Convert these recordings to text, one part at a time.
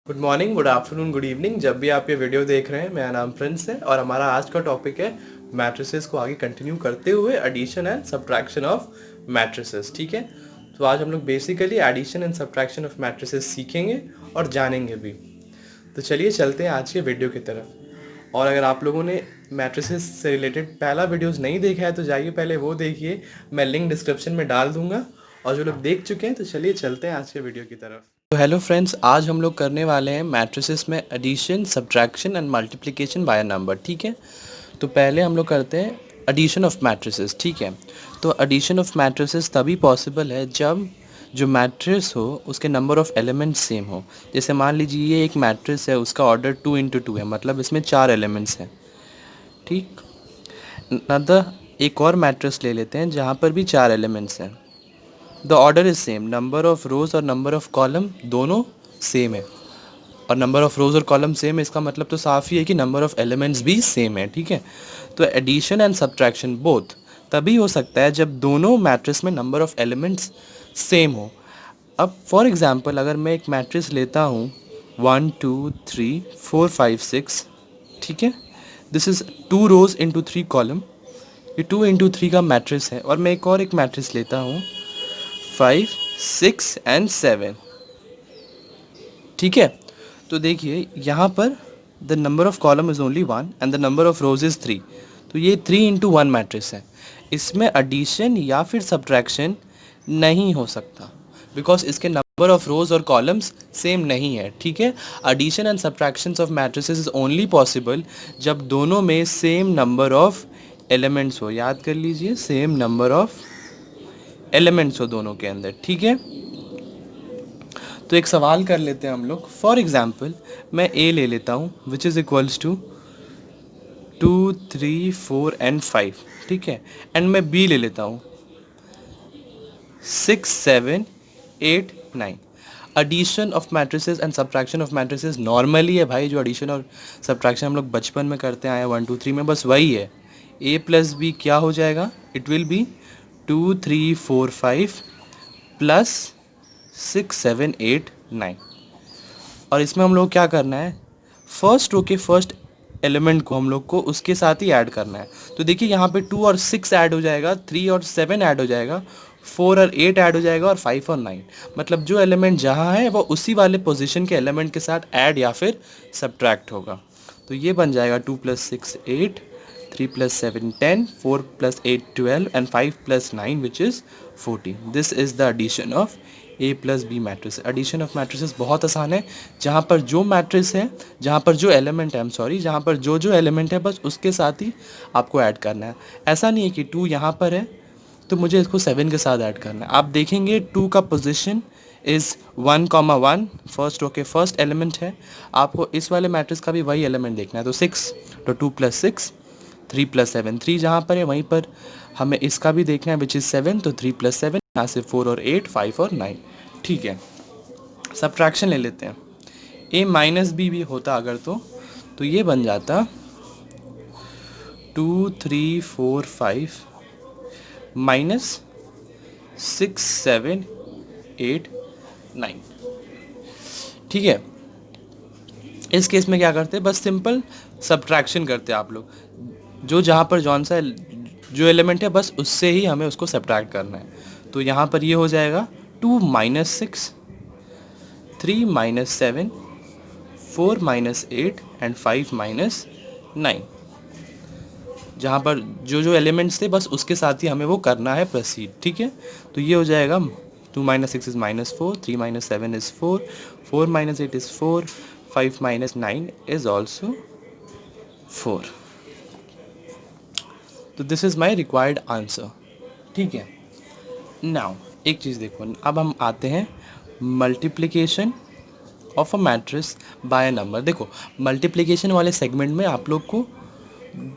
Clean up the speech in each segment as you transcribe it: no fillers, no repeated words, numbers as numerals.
Good morning, good afternoon, good evening. जब भी आप ये वीडियो देख रहे हैं, मेरा नाम प्रिंस है और हमारा आज का टॉपिक है मैट्रिसेस को आगे कंटिन्यू करते हुए addition and subtraction of matrices. ठीक है, तो आज हम लोग basically addition and subtraction of matrices सीखेंगे और जानेंगे भी। तो चलिए चलते हैं आज के वीडियो की तरफ। और अगर आप लोगों ने मैट्रिसेस से रिलेटेड पहला वीडियोस नहीं देखा है तो जाइए पहले वो देखिए, मैं लिंक डिस्क्रिप्शन में डाल दूंगा। और जो लोग देख चुके हैं तो चलिए चलते हैं आज के वीडियो की तरफ। तो हेलो फ्रेंड्स, आज हम लोग करने वाले हैं मैट्रिसेस में addition, subtraction and multiplication by number. ठीक है, तो पहले हम लोग करते हैं एडिशन ऑफ मैट्रिसेस। ठीक है, तो एडिशन ऑफ मैट्रिसेस तभी पॉसिबल है जब जो मैट्रिक्स हो उसके नंबर ऑफ एलिमेंट्स सेम हो। जैसे मान लीजिए ये एक मैट्रिक्स है, उसका ऑर्डर 2 × 2 है, मतलब इसमें 4 एलिमेंट्स हैं। ठीक, नदर एक और मैट्रिक्स ले लेते हैं जहाँ पर भी 4 एलिमेंट्स हैं। The order is same, number of रोज और नंबर ऑफ कॉलम दोनों सेम है। और नंबर ऑफ रोज और कॉलम सेम है, इसका मतलब तो साफ ही है कि नंबर ऑफ एलिमेंट्स भी सेम है। ठीक है, तो एडिशन एंड सब्ट्रैक्शन बोथ तभी हो सकता है जब दोनों मैट्रिक्स में नंबर ऑफ एलिमेंट्स सेम हो। अब फॉर एग्जांपल अगर मैं एक मैट्रिक्स लेता हूँ 1 2 3 4 5 6, ठीक है, this is 2 rows into 3 column, ये 2 × 3 का मैट्रिक्स है। और मैं एक मैट्रिक्स लेता हूँ 5 6 एंड 7। ठीक है, तो देखिए यहाँ पर the number of column is only 1 and the number of rose is 3। तो ये 3 × 1 मैट्रिक्स है। इसमें एडिशन या फिर सब्ट्रैक्शन नहीं हो सकता बिकॉज इसके नंबर ऑफ रोज और कॉलम्स सेम नहीं है। ठीक है, addition and subtraction of matrices is only possible जब दोनों में सेम नंबर ऑफ एलिमेंट्स हो। याद कर लीजिए, सेम नंबर ऑफ एलिमेंट्स हो दोनों के अंदर। ठीक है, तो एक सवाल कर लेते हैं हम लोग। फॉर एग्जाम्पल मैं ए ले लेता हूँ which is equals to 2 3 4 and 5। ठीक है, एंड मैं बी ले लेता हूँ 6 7 8 9। Addition of matrices and subtraction of matrices normally है भाई, जो एडिशन और सब्ट्रैक्शन हम लोग बचपन में करते आए हैं 1 2 3 में, बस वही है। ए प्लस बी क्या हो जाएगा, इट विल बी 2 3 4 5 प्लस 6 7 8 9। और इसमें हम लोग क्या करना है, फर्स्ट रो के फर्स्ट एलिमेंट को हम लोग को उसके साथ ही ऐड करना है। तो देखिए यहाँ पे 2 और 6 ऐड हो जाएगा, 3 और 7 ऐड हो जाएगा, 4 और 8 ऐड हो जाएगा और 5 और 9। मतलब जो एलिमेंट जहाँ है वो उसी वाले पोजीशन के एलिमेंट के साथ ऐड या फिर सब्ट्रैक्ट होगा। तो ये बन जाएगा 2 + 6 8, 3 + 7 10, 4 + 8 12 and 5 + 9 which is 14। This is the addition of A plus B matrix. Addition of matrices बहुत आसान है, जहाँ पर जो मैट्रिक्स है, जहाँ पर जो एलिमेंट है, जहाँ पर जो एलिमेंट है बस उसके साथ ही आपको ऐड करना है। ऐसा नहीं है कि 2 यहाँ पर है तो मुझे इसको 7 के साथ ऐड करना है। आप देखेंगे 2 का पोजीशन इज़ 1, 1, फर्स्ट रो के फर्स्ट एलिमेंट है। आपको इस वाले मैट्रिक्स का भी वही एलिमेंट देखना है। तो 6, तो 2 + 6, 3 + 7, 3 जहाँ पर है वहीं पर हमें इसका भी देखना है विच इज़ 7, तो 3 + 7, यहाँ से 4 और 8, 5 और 9। ठीक है, सब्ट्रैक्शन ले लेते हैं। a - b भी होता अगर तो ये बन जाता 2 3 4 5 -6 7 8 9। ठीक है, इस केस में क्या करते हैं, बस सिंपल सब्ट्रैक्शन करते हैं आप लोग। जो जहाँ पर जौन सा जो एलिमेंट है बस उससे ही हमें उसको सब्ट्रैक्ट करना है। तो यहाँ पर ये हो जाएगा 2 - 6, 3 - 7, 4 - 8 एंड 5 - 9। जहाँ पर जो एलिमेंट्स थे बस उसके साथ ही हमें वो करना है प्रोसीड। ठीक है, तो ये हो जाएगा 2 - 6 is -4, 3 - 7 is 4, 4 - 8 is 4, 5 - 9 is also 4। तो this is my required answer. ठीक है, नाउ एक चीज़ देखो, अब हम आते हैं multiplication of a matrix bye a number. देखो, मल्टीप्लिकेशन वाले सेगमेंट में आप लोग को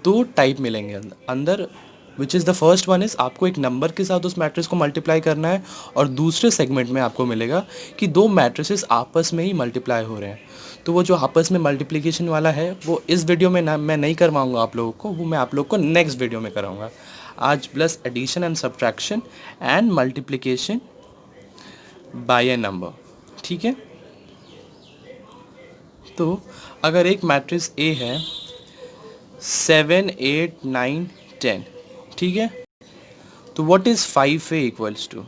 2 टाइप मिलेंगे अंदर which is the first one is आपको एक नंबर के साथ उस मैट्रिक्स को मल्टीप्लाई करना है, और दूसरे सेगमेंट में आपको मिलेगा कि 2 मैट्रिसेस आपस में ही मल्टीप्लाई हो रहे हैं। तो वो जो आपस में मल्टीप्लिकेशन वाला है वो इस वीडियो में मैं नहीं करवाऊँगा आप लोगों को, वो मैं आप लोग को नेक्स्ट वीडियो में कराऊँगा। आज plus addition and subtraction and multiplication by a number. ठीक है, तो अगर एक मैट्रिक्स ए है 7 8 9 10, ठीक है, तो what is 5A equals to,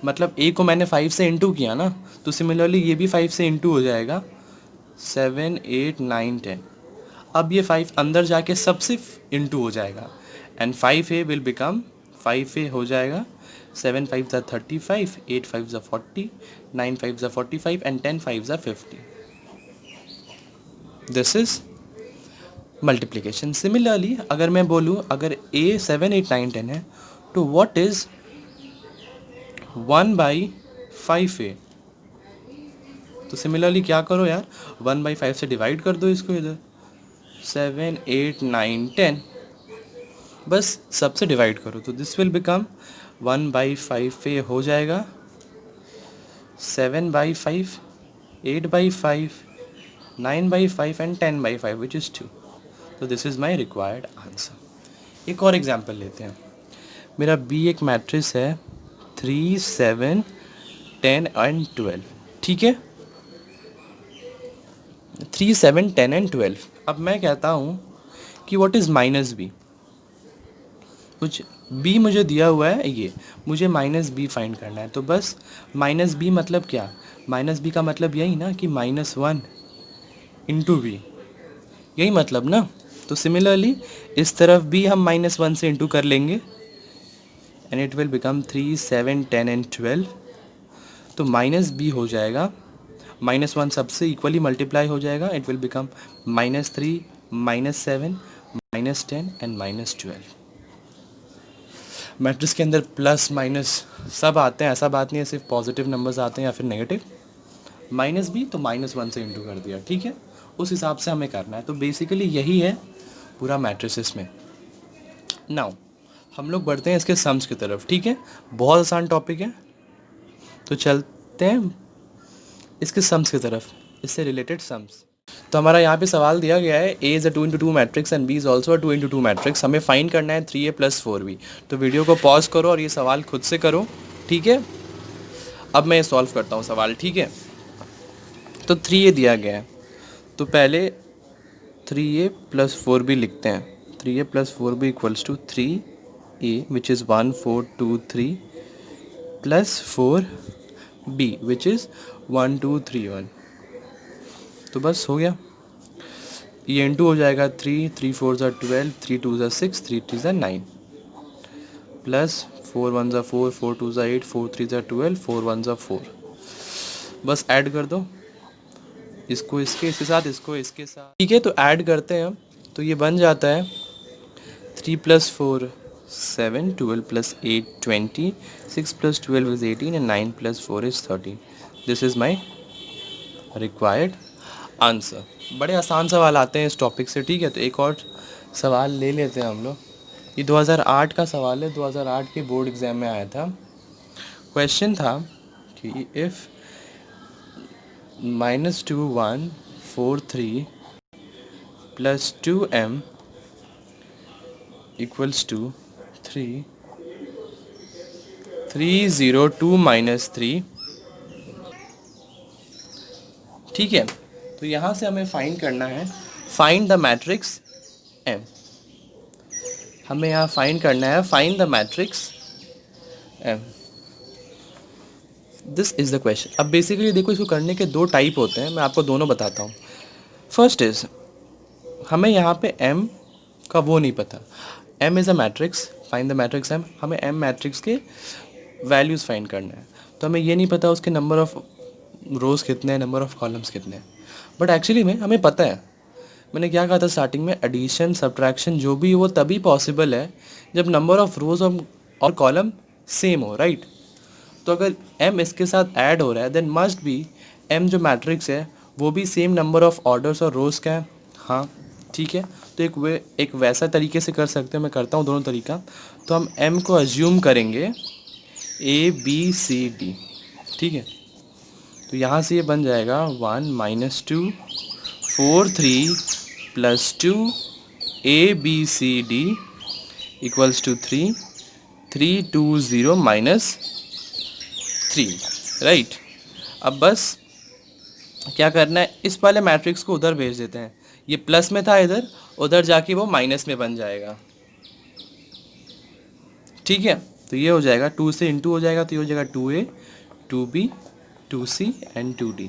मतलब ए को मैंने 5 से इंटू किया ना, तो सिमिलरली ये भी 5 से इंटू हो जाएगा 7 8 9 10। अब ये 5 अंदर जाके सब सिर्फ इंटू हो जाएगा and 5A will become 5A हो जाएगा 7 5 ज़ा 35, 8 5 ज़ा 40, 9 5 ज़ा 45 एंड 10 5 ज़ा 50। This is multiplication. सिमिलरली अगर मैं बोलूँ अगर a 7 8 9 10 है तो व्हाट इज 1/5A, तो सिमिलरली क्या करो यार, 1/5 से डिवाइड कर दो इसको इधर, 7 8 9 10, बस सबसे डिवाइड करो तो दिस विल बिकम 1/5A हो जाएगा 7/5, 8/5, 9/5 एंड 10/5 विच इज़ 2। तो this is my required answer. एक और एग्जाम्पल लेते हैं। मेरा बी एक मैट्रिक्स है 3 7 10 एंड 12, ठीक है, 3 7 10 एंड 12। अब मैं कहता हूँ कि व्हाट इज़ माइनस बी, कुछ बी मुझे दिया हुआ है ये, मुझे माइनस बी फाइंड करना है। तो बस माइनस बी मतलब क्या, माइनस बी का मतलब यही ना कि -1 इंटू बी, यही मतलब ना। तो सिमिलरली इस तरफ भी हम -1 से इंटू कर लेंगे and it will become 3 7 10 and 12। तो माइनस बी हो जाएगा, -1 सबसे इक्वली मल्टीप्लाई हो जाएगा, it will become -3 -7 -10 and -12। Matrix के अंदर प्लस माइनस सब आते हैं, ऐसा बात नहीं है सिर्फ पॉजिटिव नंबर्स आते हैं या फिर नेगेटिव। माइनस बी तो -1 से इंटू कर दिया, ठीक है, उस हिसाब से हमें करना है। तो बेसिकली यही है पूरा मैट्रिसेस में। नाउ हम लोग बढ़ते हैं इसके सम्स की तरफ, ठीक है, बहुत आसान टॉपिक है, तो चलते हैं इसके सम्स की तरफ, इससे रिलेटेड सम्स। तो हमारा यहाँ पे सवाल दिया गया है A is a 2x2 matrix and B is also a 2x2 matrix, हमें फाइंड करना है 3A + 4B। तो वीडियो को पॉज करो और ये सवाल खुद से करो, ठीक है। अब मैं सॉल्व करता हूँ सवाल, ठीक है। तो 3A दिया गया है, तो पहले 3A + 4B लिखते हैं। 3A + 4B equals to 3A which is 1 4 2 3 + 4B which is 1 2 3 1। तो बस हो गया, ये इंटू हो जाएगा 3 3 4 ज़ा 12, 3 2 ज़ा 6, 3 3 ज़ा 9 प्लस 4 1 ज़ा 4, 4 2 ज़ा 8, 4 3 ज़ा 12, 4 1 ज़ा 4। बस ऐड कर दो इसको इसके साथ, इसको इसके साथ, ठीक है। तो ऐड करते हैं हम, तो ये बन जाता है 3 + 4 7, 12 + 8 20, 6 + 12 is 18 and 9 + 4 is 13। This is my required answer. बड़े आसान सवाल आते हैं इस टॉपिक से, ठीक है। तो एक और सवाल ले लेते हैं हम लोग, ये 2008 का सवाल है, 2008 के बोर्ड एग्ज़ाम में आया था। क्वेश्चन था कि इफ़ -2 1 4 3 + 2m इक्वल्स टू 3 3 0 2 -3, ठीक है। तो यहाँ से हमें फाइंड करना है, फाइंड द मैट्रिक्स M। हमें यहाँ फाइंड करना है, find the matrix M। This is the question. अब बेसिकली देखो, इसको करने के दो टाइप होते हैं, मैं आपको दोनों बताता हूँ। फर्स्ट इज़, हमें यहाँ पे M का वो नहीं पता, M is a matrix, find the matrix M। हमें M मैट्रिक्स के वैल्यूज़ फाइंड करना है, तो हमें ये नहीं पता उसके नंबर ऑफ़ रोज़ कितने हैं, नंबर ऑफ़ कॉलम्स कितने हैं। बट एक्चुअली में हमें पता है, मैंने क्या कहा था स्टार्टिंग में, एडिशन सब्ट्रैक्शन जो भी वो तभी पॉसिबल है जब नंबर ऑफ़ रोज़ और कॉलम सेम हो, राइट। तो अगर m इसके साथ ऐड हो रहा है देन मस्ट बी m जो मैट्रिक्स है वो भी सेम नंबर ऑफ़ ऑर्डर्स और रोज़ का है, हाँ ठीक है। तो एक वैसा तरीके से कर सकते हैं, मैं करता हूँ दोनों तरीका। तो हम m को अज्यूम करेंगे ABCD, ठीक है। तो यहाँ से ये बन जाएगा 1 - 2 4 3 + 2 ABCD इक्वल्स टू 3 3 2 0 - 3, राइट। अब बस क्या करना है, इस वाले मैट्रिक्स को उधर भेज देते हैं। ये प्लस में था इधर, उधर जाके वो माइनस में बन जाएगा। ठीक है, तो ये हो जाएगा 2 से इंटू हो जाएगा, तो ये हो जाएगा 2a 2b 2c and 2d।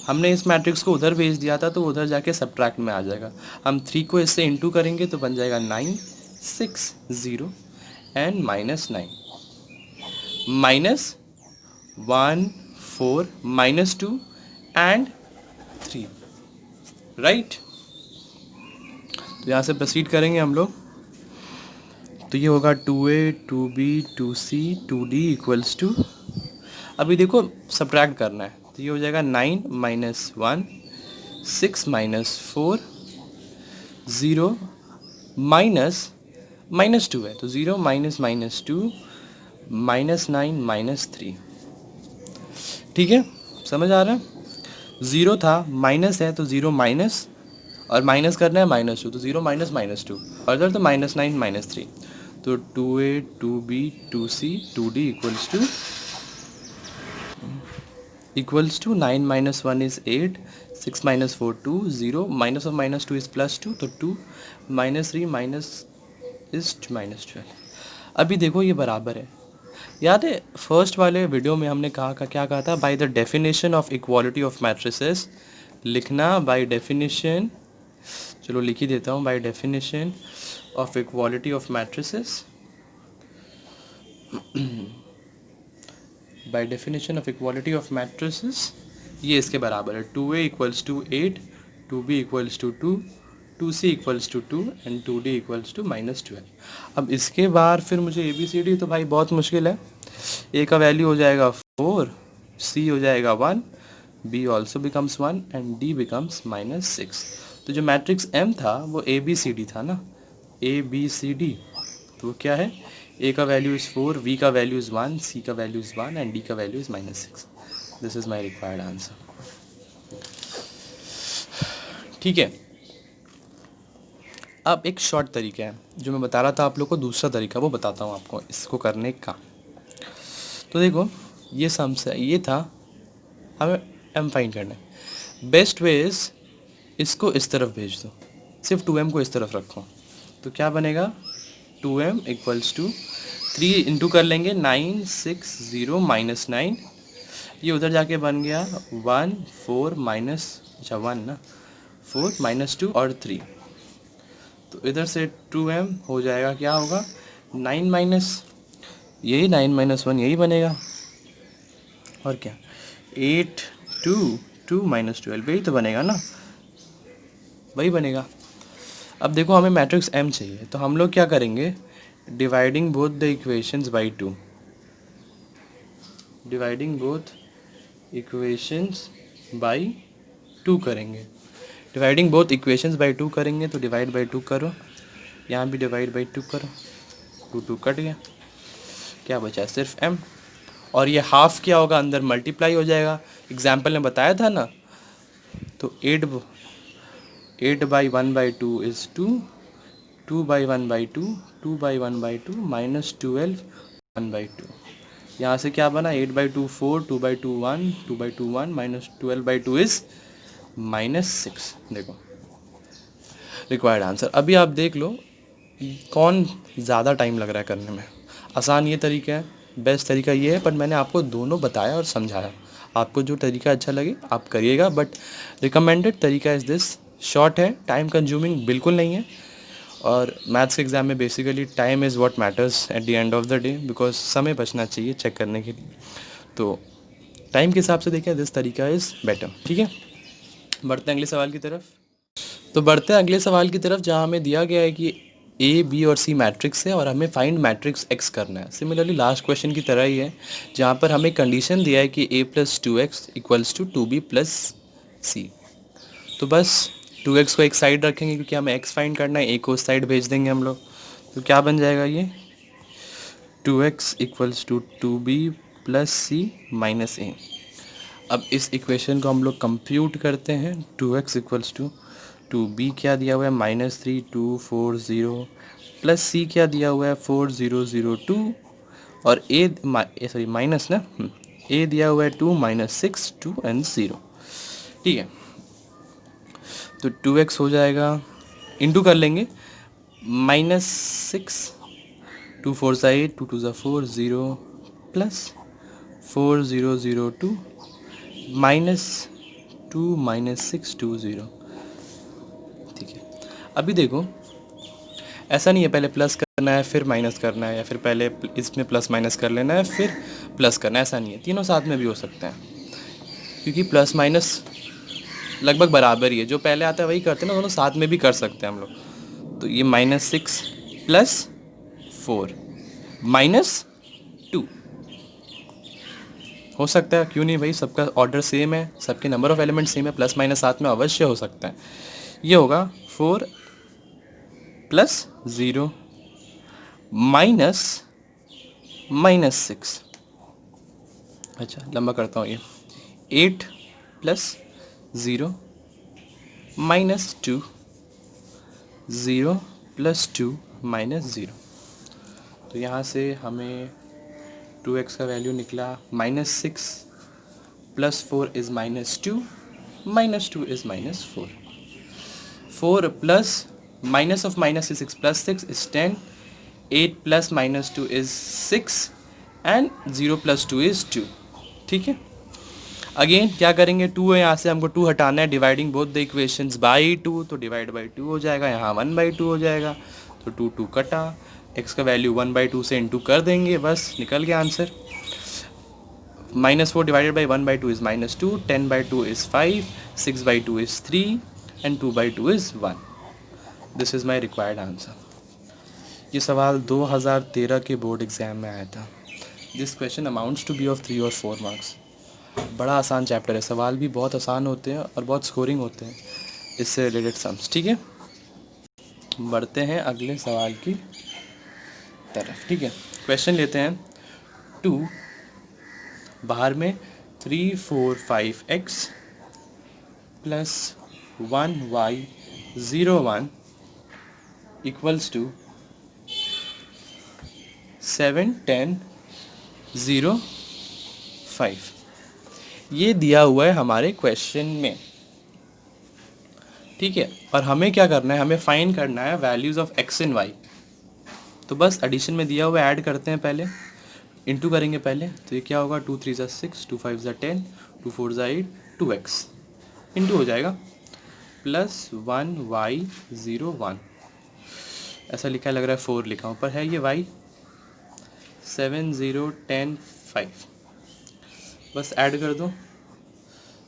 हमने इस मैट्रिक्स को उधर भेज दिया था तो उधर जाके सब्ट्रैक्ट में आ जाएगा। हम 3 को इससे इंटू करेंगे तो बन जाएगा 9 6 0 एंड -9 -1 4 -2 एंड 3, राइट। तो यहाँ से प्रोसीड करेंगे हम लोग, तो ये होगा 2a 2b 2c 2d equals to, अभी देखो सब्ट्रैक्ट करना है, तो ये हो जाएगा 9 -1 6 -4 0 -2 है, तो 0 -2 -9 -3। ठीक है, समझ आ रहा है। ज़ीरो था, माइनस है तो ज़ीरो माइनस, और माइनस करना है -2, तो 0 -2, और इधर तो -9 -3, तो 2a 2b 2c 2d equals to 9 -1 is 8 6 -4 2 0 minus of -2 is +2, तो 2 -3 minus is -12। अभी देखो ये बराबर है। याद है फर्स्ट वाले वीडियो में हमने क्या कहा था, by the definition of equality of matrices लिखना, बाय डेफिनेशन, चलो लिख ही देता हूँ, by definition of equality of matrices, by definition of equality of matrices ये इसके बराबर है, 2a equals to 8 2b equals to 2 2c equals to 2 and 2d equals to -12। अब इसके बाद फिर मुझे ABCD, तो भाई बहुत मुश्किल है। a का वैल्यू हो जाएगा 4, c हो जाएगा 1, b also becomes 1 and d becomes -6। तो जो मैट्रिक्स m था वो ABCD था ना, ABCD, तो वो क्या है, a का वैल्यू इज़ 4, b का वैल्यू इज़ 1, c का वैल्यू इज़ 1 एंड d का value is -6। This is my required answer. ठीक है, अब एक शॉर्ट तरीका है जो मैं बता रहा था आप लोग को, दूसरा तरीका वो बताता हूँ आपको इसको करने का। तो देखो ये सम्स है, ये था, हमें m फाइंड करना है। बेस्ट वे इज़ इसको इस तरफ भेज दो, सिर्फ 2m को इस तरफ रखो, तो क्या बनेगा, 2m इक्वल्स टू 3 इंटू कर लेंगे, 9 6 0 -9, ये उधर जाके बन गया 1 4 1 ना, 4 -2 और 3, तो इधर से 2m हो जाएगा, क्या होगा 9 माइनस, यही 9 -1 यही बनेगा, और क्या 8 2 2 -12 यही तो बनेगा ना, वही बनेगा। अब देखो हमें मैट्रिक्स m चाहिए, तो हम लोग क्या करेंगे, dividing both the equations by 2, dividing both equations by 2 करेंगे, डिवाइडिंग बोथ इक्वेशंस बाई 2 करेंगे, तो डिवाइड बाई 2 करो, यहाँ भी डिवाइड बाई 2 करो, 2 2 कट गया, क्या बचा सिर्फ m, और ये हाफ क्या होगा, अंदर मल्टीप्लाई हो जाएगा, एग्जाम्पल में बताया था ना, तो 8 बाई 1/2 इज़ 2, 2 बाई 1/2 2 बाई 1/2 -12 1/2, यहाँ से क्या बना, 8/2 4 2/2 1 2/2 1 -12/2 इज़ -6। देखो रिक्वायर्ड आंसर। अभी आप देख लो कौन ज़्यादा टाइम लग रहा है करने में। आसान ये तरीका है, बेस्ट तरीका ये है, पर मैंने आपको दोनों बताया और समझाया। आपको जो तरीका अच्छा लगे आप करिएगा, बट रिकमेंडेड तरीका इज़ दिस। शॉर्ट है, टाइम कंज्यूमिंग बिल्कुल नहीं है, और मैथ्स के एग्ज़ाम में basically time is what matters at the end of the day, because समय बचना चाहिए चेक करने के लिए। तो टाइम के हिसाब से देखें, दिस तरीका इज़ बेटर। ठीक है, बढ़ते हैं अगले सवाल की तरफ। तो बढ़ते हैं अगले सवाल की तरफ, जहाँ हमें दिया गया है कि ए बी और सी मैट्रिक्स है और हमें फाइंड मैट्रिक्स एक्स करना है। सिमिलरली लास्ट क्वेश्चन की तरह ही है, जहाँ पर हमें कंडीशन दिया है कि a + 2x equals to 2b + c। तो बस 2x को एक साइड रखेंगे क्योंकि हमें x फाइंड करना है, a को उस साइड भेज देंगे हम लोग। तो क्या बन जाएगा ये, 2x equals to 2b + c - a। अब इस इक्वेशन को हम लोग कंप्यूट करते हैं। 2x इक्वल्स टू 2b क्या दिया हुआ है -3 2 4 0 प्लस c क्या दिया हुआ है 4 0 0 2, और a सॉरी माइनस ना ए दिया हुआ है 2 - 6 2 and 0, ठीक है। तो 2x हो जाएगा, इंटू कर लेंगे, -6 2 4 8 2 2 4 0 प्लस 4 0 0 2 -2 -6 2 0, ठीक है। अभी देखो ऐसा नहीं है पहले प्लस करना है फिर माइनस करना है, या फिर पहले इसमें प्लस माइनस कर लेना है फिर प्लस करना है, ऐसा नहीं है, तीनों साथ में भी हो सकते हैं, क्योंकि प्लस माइनस लगभग बराबर ही है। जो पहले आता है वही करते हैं ना, दोनों साथ में भी कर सकते हैं हम लोग। तो ये -6 + 4 -2 हो सकता है, क्यों नहीं भाई, सबका ऑर्डर सेम है, सबके नंबर ऑफ एलिमेंट सेम है, प्लस माइनस साथ में अवश्य हो सकता है। ये होगा 4 + 0 -6, अच्छा लंबा करता हूँ ये, 8 + 0 -2 0 + 2 -0। तो यहाँ से हमें 2x का वैल्यू निकला -6 + 4 is -2 -2 is -4, 4 plus minus of minus is 6 plus 6 is 10, 8 plus -2 is 6 and 0 plus 2 is 2, ठीक है। अगेन क्या करेंगे, 2 है, यहाँ से हमको 2 हटाना है, dividing both the equations by 2, तो डिवाइड बाई 2 हो जाएगा, यहाँ 1/2 हो जाएगा, तो 2 2 कटा, x का वैल्यू 1/2 से इंटू कर देंगे, बस निकल गया answer. -4 divided by 1/2 is -2, 10/2 is 5, 6/2 is 3 and 2/2 is 1। This is my required answer. ये सवाल 2013 के बोर्ड एग्ज़ाम में आया था। This question amounts to be of 3 और 4 मार्क्स। बड़ा आसान चैप्टर है, सवाल भी बहुत आसान होते हैं और बहुत स्कोरिंग होते हैं इससे रिलेटेड सम्स, ठीक है। बढ़ते हैं अगले सवाल की तरफ, ठीक है। क्वेश्चन लेते हैं 2, बाहर में 3 4 5x plus 1y 0 1 equals to 7 10 0 5। ये दिया हुआ है हमारे क्वेश्चन में, ठीक है। और हमें क्या करना है, हमें फाइंड करना है values of x and y। तो बस एडिशन में दिया हुआ ऐड करते हैं, पहले इंटू करेंगे पहले, तो ये क्या होगा, 2 3 ज़ा 6 2 5 ज़ा 10 2 4 ज़ा 8 2x इंटू हो जाएगा प्लस 1y 0 1, ऐसा लिखा है, लग रहा है 4 लिखा हूँ, पर है ये y, 7 0 10 5, बस ऐड कर दो,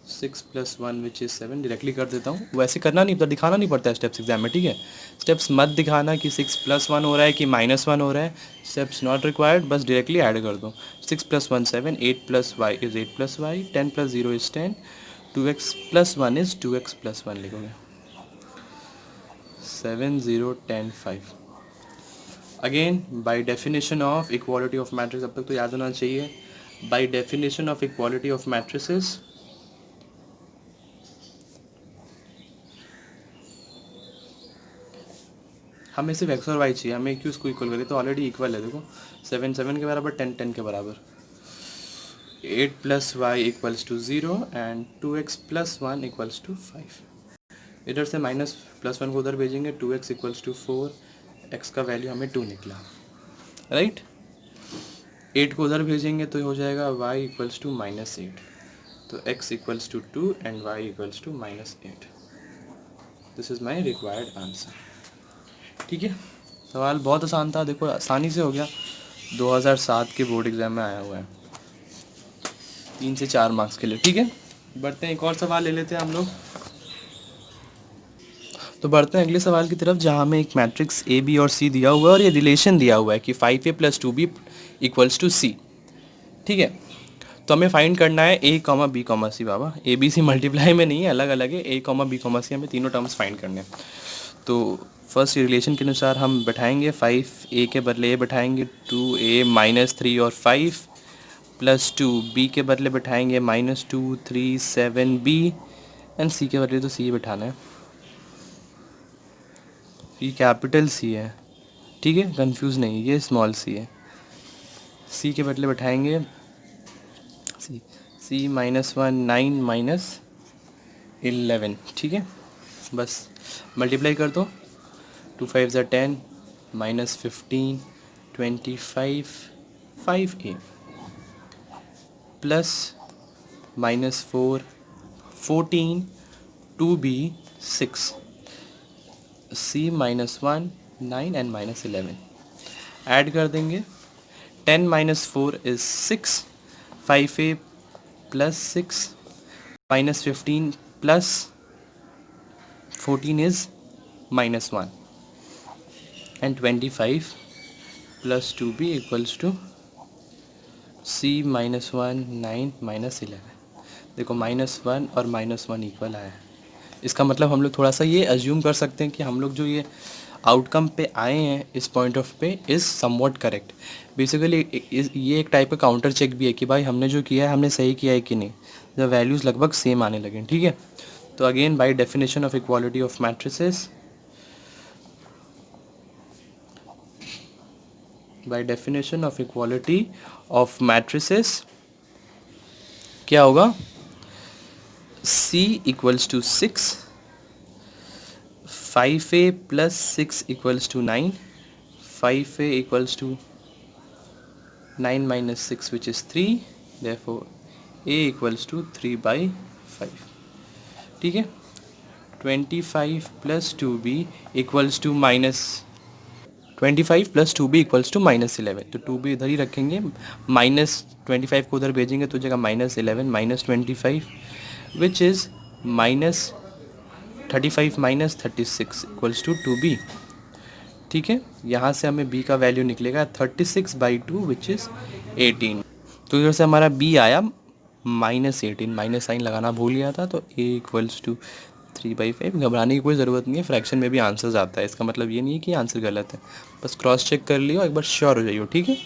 6 + 1 विच इज़ 7, डायरेक्टली कर देता हूँ। वैसे करना नहीं पड़ता, दिखाना नहीं पड़ता है स्टेप्स एग्जाम में, ठीक है। स्टेप्स मत दिखाना कि 6 + 1 हो रहा है कि -1 हो रहा है, स्टेप्स नॉट रिक्वायर्ड, बस डायरेक्टली ऐड कर दो। 6 + 1 7, 8 + y is 8 + y, 10 + 0 is 10, 2x + 1 is 2x + 1 लिखोगे, 7 0 10 5। Again by definition of equality of matrix, अब तक तो याद होना चाहिए, bye definition of equality of matrices हमें सिर्फ x और y चाहिए, हमें क्यों इसको इक्वल करें, तो ऑलरेडी इक्वल है, देखो 7 7 के बराबर, 10 10 के बराबर, 8 + y equals to 0 and 2x + 1 equals to 5। इधर से -+1 को उधर भेजेंगे, 2x इक्वल्स टू 4, x का वैल्यू हमें 2 निकला, राइट। 8 को उधर भेजेंगे तो हो जाएगा y इक्वल्स टू -8, तो x equals to 2 and y equals to -8। This is my required answer, ठीक है। सवाल बहुत आसान था, देखो आसानी से हो गया, 2007 के बोर्ड एग्जाम में आया हुआ है, 3 से 4 मार्क्स के लिए, ठीक है। बढ़ते हैं, एक और सवाल ले लेते हैं हम लोग। तो बढ़ते हैं अगले सवाल की तरफ, जहाँ हमें एक मैट्रिक्स ए बी और सी दिया हुआ है और ये रिलेशन दिया हुआ है कि 5a + 2b equals to c, ठीक है। तो हमें फाइंड करना है a, b, c, बाबा ए बी सी मल्टीप्लाई में नहीं है, अलग अलग है, a, b, c, हमें तीनों टर्म्स फाइंड करने हैं। तो फर्स्ट रिलेशन के अनुसार हम बैठाएंगे, 5a के बदले a बैठाएंगे, 2a - 3 और 5 प्लस 2b के बदले बैठाएंगे -2 3 7b एंड c के बदले तो c बैठाना है, ये कैपिटल C है, ठीक है, कंफ्यूज नहीं, ये स्मॉल c है। c के बदले बैठाएंगे सी माइनस 1 9 माइनस 11, ठीक है। बस मल्टीप्लाई कर दो, 2 5 ज़ा 10 minus 15 25 5a plus minus 4 14 2b 6 c minus 1 9 and minus 11 add कर देंगे। 10 minus 4 is 6 5a plus 6 minus 15 plus 14 is minus 1 and 25 plus 2b equals to c minus 1 9 minus 11। देखो -1 और -1 इक्वल आया है। इसका मतलब हम लोग थोड़ा सा ये अज्यूम कर सकते हैं कि हम लोग जो ये आउटकम पे आए हैं इस पॉइंट ऑफ पे इज़ समवॉट करेक्ट। बेसिकली ये एक टाइप का काउंटर चेक भी है कि भाई हमने जो किया है हमने सही किया है कि नहीं, जब वैल्यूज़ लगभग सेम आने लगें, ठीक है। तो again by definition of equality of matrices, by definition of equality of matrices क्या होगा, C equals to 6 5a plus 6 equals to 9 5a equals to 9 minus 6 which is 3, therefore a equals to 3/5, ठीक है। 25 plus 2b equals to minus 25 plus 2b equals to minus 11, तो 2b इधर ही रखेंगे, minus 25 को उधर भेजेंगे तो जगह minus 11 minus 25 which is minus 35 minus 36 equals to 2b, ठीक है। यहाँ से हमें b का वैल्यू निकलेगा 36/2 विच इज़ 18। तो इधर से हमारा b आया -18, माइनस साइन लगाना भूल गया था, तो a इक्वल्स टू 3/5। घबराने की कोई ज़रूरत नहीं है, फ्रैक्शन में भी आंसर आता है, इसका मतलब ये नहीं है कि आंसर गलत है, बस क्रॉस चेक कर लियो, एक बार श्योर हो जाइए, ठीक है।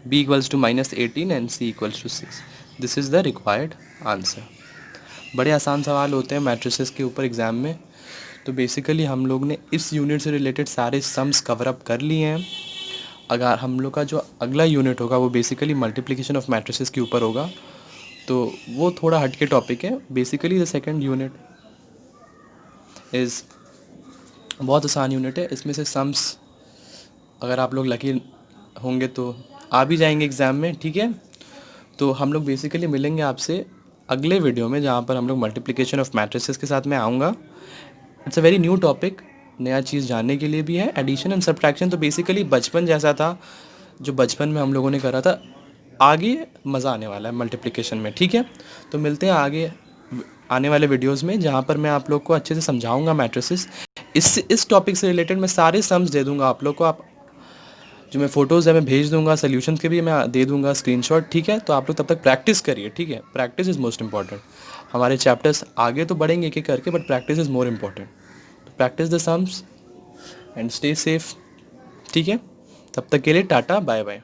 b equals to -18 and c equals to 6, this is the required answer. बड़े आसान सवाल होते हैं मैट्रिसेस के ऊपर एग्ज़ाम में। तो बेसिकली हम लोग ने इस यूनिट से रिलेटेड सारे सम्स कवर अप कर लिए हैं। अगर हम लोग का जो अगला यूनिट होगा वो बेसिकली मल्टीप्लिकेशन ऑफ मैट्रिसेस के ऊपर होगा, तो वो थोड़ा हट के टॉपिक है। Basically the second unit is बहुत आसान यूनिट है, इसमें से सम्स अगर आप लोग लकी होंगे तो आ भी जाएंगे एग्ज़ाम में, ठीक है। तो हम लोग बेसिकली मिलेंगे आपसे अगले वीडियो में, जहाँ पर हम लोग मल्टीप्लिकेशन ऑफ मैट्रिसेस के साथ मैं आऊँगा। It's a very new topic, नया चीज़ जानने के लिए भी है। एडिशन एंड सब्ट्रैक्शन तो बेसिकली बचपन जैसा था, जो बचपन में हम लोगों ने करा था, आगे मज़ा आने वाला है मल्टीप्लिकेशन में, ठीक है। तो मिलते हैं आगे आने वाले वीडियोस में, जहाँ पर मैं आप लोग को अच्छे से समझाऊंगा मैट्रिसेस। इस टॉपिक से रिलेटेड मैं सारे सम्स दे दूंगा आप लोग को, आप जो मैं फ़ोटोज़ है मैं भेज दूंगा, सोल्यूशन के भी मैं दे दूंगा स्क्रीनशॉट, ठीक है। तो आप लोग तब तक प्रैक्टिस करिए, ठीक है। Practice is most important. हमारे चैप्टर्स आगे तो बढ़ेंगे एक एक करके, but practice is more important. तो practice the sums and stay safe, ठीक है। तब तक के लिए टाटा बाय बाय।